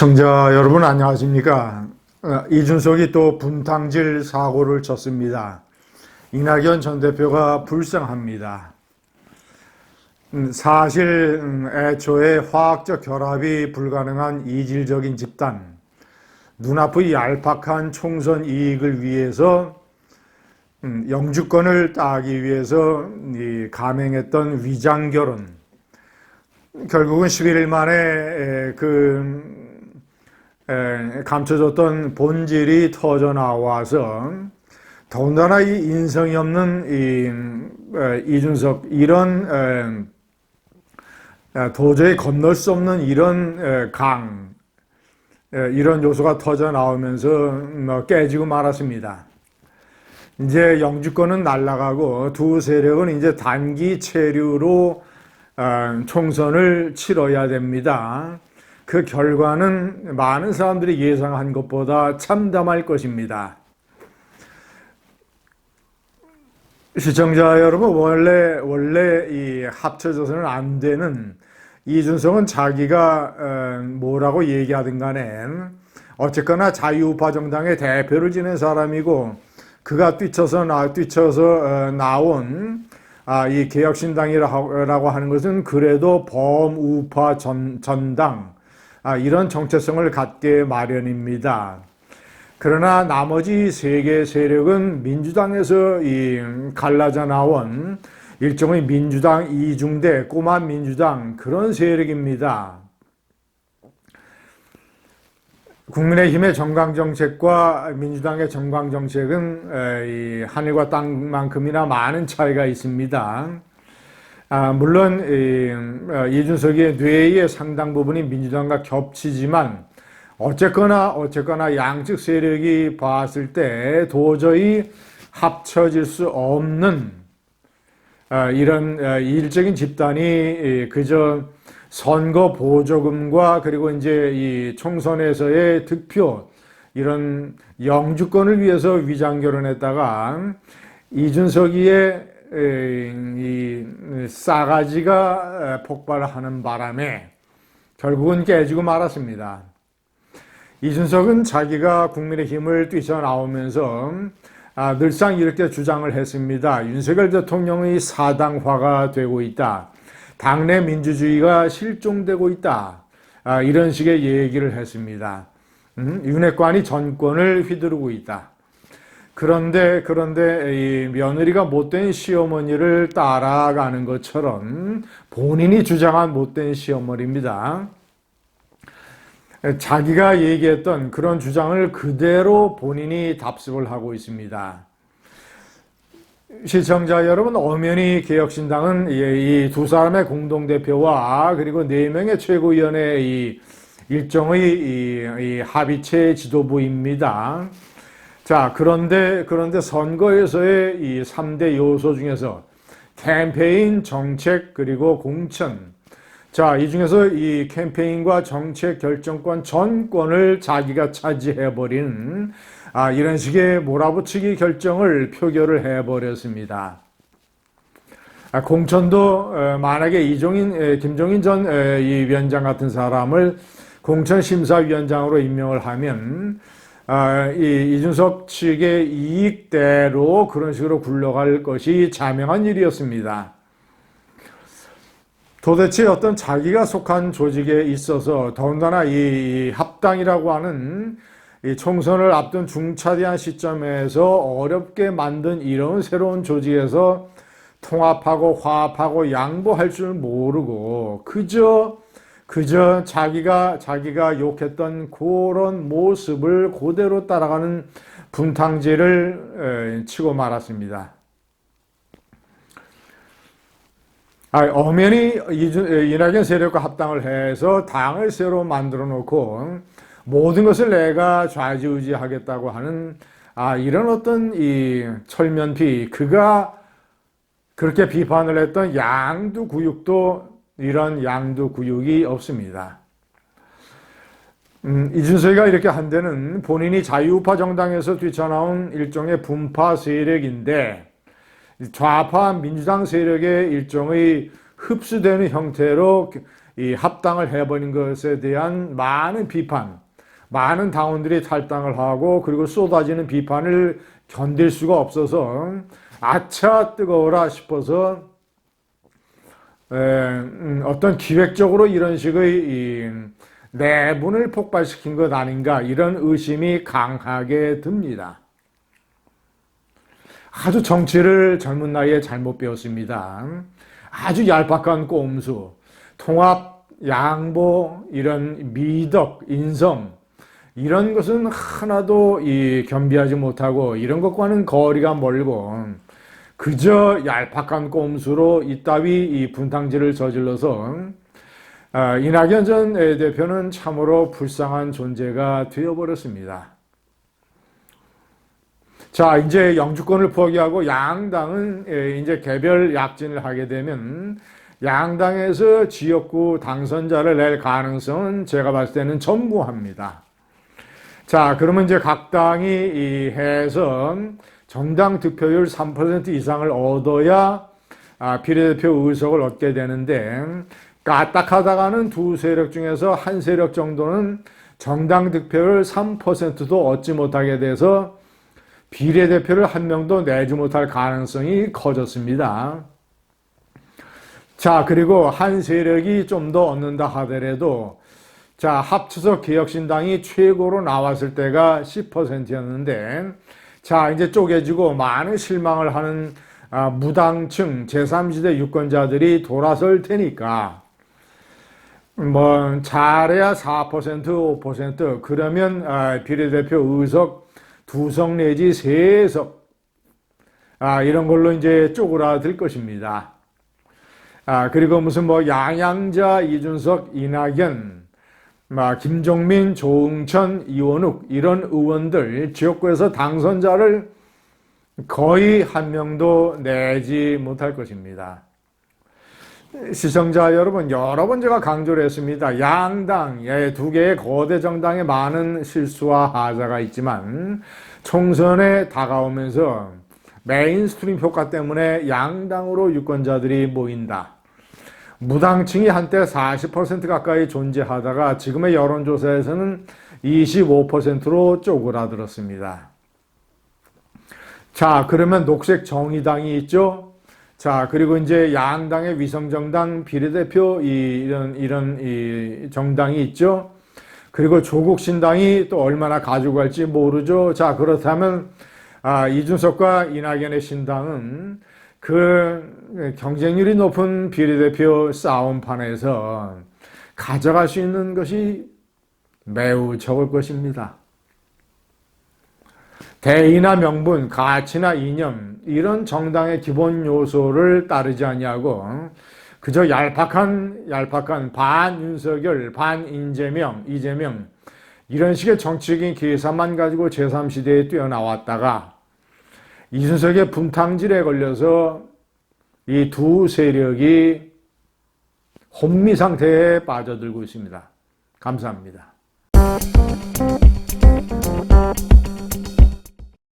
시청자 여러분 안녕하십니까? 이준석이 또 분탕질 사고를 쳤습니다. 이낙연 전 대표가 불쌍합니다. 사실 애초에 화학적 결합이 불가능한 이질적인 집단, 눈앞의 얄팍한 총선 이익을 위해서 영주권을 따기 위해서 감행했던 위장결혼, 결국은 11일 만에 감춰졌던 본질이 터져 나와서 더군다나 이 인성이 없는 이준석 이런 도저히 건널 수 없는 이런 이런 요소가 터져 나오면서 깨지고 말았습니다. 이제 영주권은 날아가고 두 세력은 이제 단기 체류로 총선을 치러야 됩니다. 그 결과는 많은 사람들이 예상한 것보다 참담할 것입니다. 시청자 여러분, 원래 이 합쳐져서는 안 되는 이준석은 자기가 뭐라고 얘기하든 간에 어쨌거나 자유우파 정당의 대표를 지낸 사람이고 그가 뛰쳐서 나온 이 개혁신당이라고 하는 것은 그래도 범우파 전당 이런 정체성을 갖게 마련입니다. 그러나 나머지 세 개 세력은 민주당에서 갈라져 나온 일종의 민주당 이중대 꼬마 민주당 그런 세력입니다. 국민의힘의 정강정책과 민주당의 정강정책은 하늘과 땅만큼이나 많은 차이가 있습니다. 물론 이준석의 뇌의 상당 부분이 민주당과 겹치지만 어쨌거나 양측 세력이 봤을 때 도저히 합쳐질 수 없는 이런 일적인 집단이 그저 선거 보조금과 그리고 이제 이 총선에서의 득표 이런 영주권을 위해서 위장결혼했다가 이준석이의 이 싸가지가 폭발하는 바람에 결국은 깨지고 말았습니다. 이준석은 자기가 국민의힘을 뛰쳐나오면서 늘상 이렇게 주장을 했습니다. 윤석열 대통령의 사당화가 되고 있다. 당내 민주주의가 실종되고 있다. 이런 식의 얘기를 했습니다. 윤핵관이 정권을 휘두르고 있다. 그런데 이 며느리가 못된 시어머니를 따라가는 것처럼 본인이 주장한 못된 시어머니입니다. 자기가 얘기했던 그런 주장을 그대로 본인이 답습을 하고 있습니다. 시청자 여러분, 엄연히 개혁신당은 이 두 사람의 공동대표와 그리고 4명의 최고위원의 이 일종의 이 합의체 지도부입니다. 자, 그런데 선거에서의 이 3대 요소 중에서 캠페인, 정책, 그리고 공천. 자, 이 중에서 이 캠페인과 정책 결정권 전권을 자기가 차지해버린 이런 식의 몰아붙이기 결정을 표결을 해버렸습니다. 공천도 만약에 김종인 전 이 위원장 같은 사람을 공천심사위원장으로 임명을 하면 이준석 측의 이익대로 그런 식으로 굴러갈 것이 자명한 일이었습니다. 도대체 어떤 자기가 속한 조직에 있어서 더군다나 이 합당이라고 하는 이 총선을 앞둔 중차대한 시점에서 어렵게 만든 이런 새로운 조직에서 통합하고 화합하고 양보할 줄 모르고 그저 자기가 욕했던 그런 모습을 그대로 따라가는 분탕질을 치고 말았습니다. 엄연히 이낙연 세력과 합당을 해서 당을 새로 만들어 놓고 모든 것을 내가 좌지우지하겠다고 하는 이런 어떤 이 철면피, 그가 그렇게 비판을 했던 양두구육도 이런 양두구육이 없습니다. 이준석이가 이렇게 한 데는 본인이 자유우파 정당에서 뛰쳐나온 일종의 분파 세력인데 좌파 민주당 세력의 일종의 흡수되는 형태로 이 합당을 해버린 것에 대한 많은 비판, 많은 당원들이 탈당을 하고 그리고 쏟아지는 비판을 견딜 수가 없어서 아차 뜨거워라 싶어서 어떤 기획적으로 이런 식의 내분을 폭발시킨 것 아닌가 이런 의심이 강하게 듭니다. 아주 정치를 젊은 나이에 잘못 배웠습니다. 아주 얄팍한 꼼수, 통합, 양보, 이런 미덕, 인성 이런 것은 하나도 겸비하지 못하고 이런 것과는 거리가 멀고 그저 얄팍한 꼼수로 이따위 분탕질을 저질러서 이낙연 전 대표는 참으로 불쌍한 존재가 되어버렸습니다. 자, 이제 영주권을 포기하고 양당은 이제 개별 약진을 하게 되면 양당에서 지역구 당선자를 낼 가능성은 제가 봤을 때는 전무합니다. 자, 그러면 이제 각 당이 해서 정당 득표율 3% 이상을 얻어야 비례대표 의석을 얻게 되는데 까딱하다가는 두 세력 중에서 한 세력 정도는 정당 득표율 3%도 얻지 못하게 돼서 비례대표를 한 명도 내지 못할 가능성이 커졌습니다. 자, 그리고 한 세력이 좀 더 얻는다 하더라도 자, 합쳐서 개혁신당이 최고로 나왔을 때가 10%였는데 자, 이제 쪼개지고 많은 실망을 하는 무당층 제3지대 유권자들이 돌아설 테니까 뭐 잘해야 4%, 5% 그러면 비례대표 의석 2석 내지 3석 이런 걸로 이제 쪼그라들 것입니다. 그리고 무슨 뭐 양양자, 이준석, 이낙연, 김종민, 조응천, 이원욱 이런 의원들 지역구에서 당선자를 거의 한 명도 내지 못할 것입니다. 시청자 여러분, 여러 번 제가 강조를 했습니다. 양당, 두 개의 거대 정당에 많은 실수와 하자가 있지만 총선에 다가오면서 메인스트림 효과 때문에 양당으로 유권자들이 모인다. 무당층이 한때 40% 가까이 존재하다가 지금의 여론조사에서는 25%로 쪼그라들었습니다. 자, 그러면 녹색 정의당이 있죠. 자, 그리고 이제 양당의 위성정당 비례대표 이런 정당이 있죠. 그리고 조국신당이 또 얼마나 가지고 갈지 모르죠. 자, 그렇다면 이준석과 이낙연의 신당은 그 경쟁률이 높은 비례대표 싸움판에서 가져갈 수 있는 것이 매우 적을 것입니다. 대의나 명분, 가치나 이념 이런 정당의 기본 요소를 따르지 아니하고 그저 얄팍한 반윤석열, 반이재명 이런 식의 정치적인 계산만 가지고 제3시대에 뛰어나왔다가 이준석의 분탕질에 걸려서 이 두 세력이 혼미 상태에 빠져들고 있습니다. 감사합니다.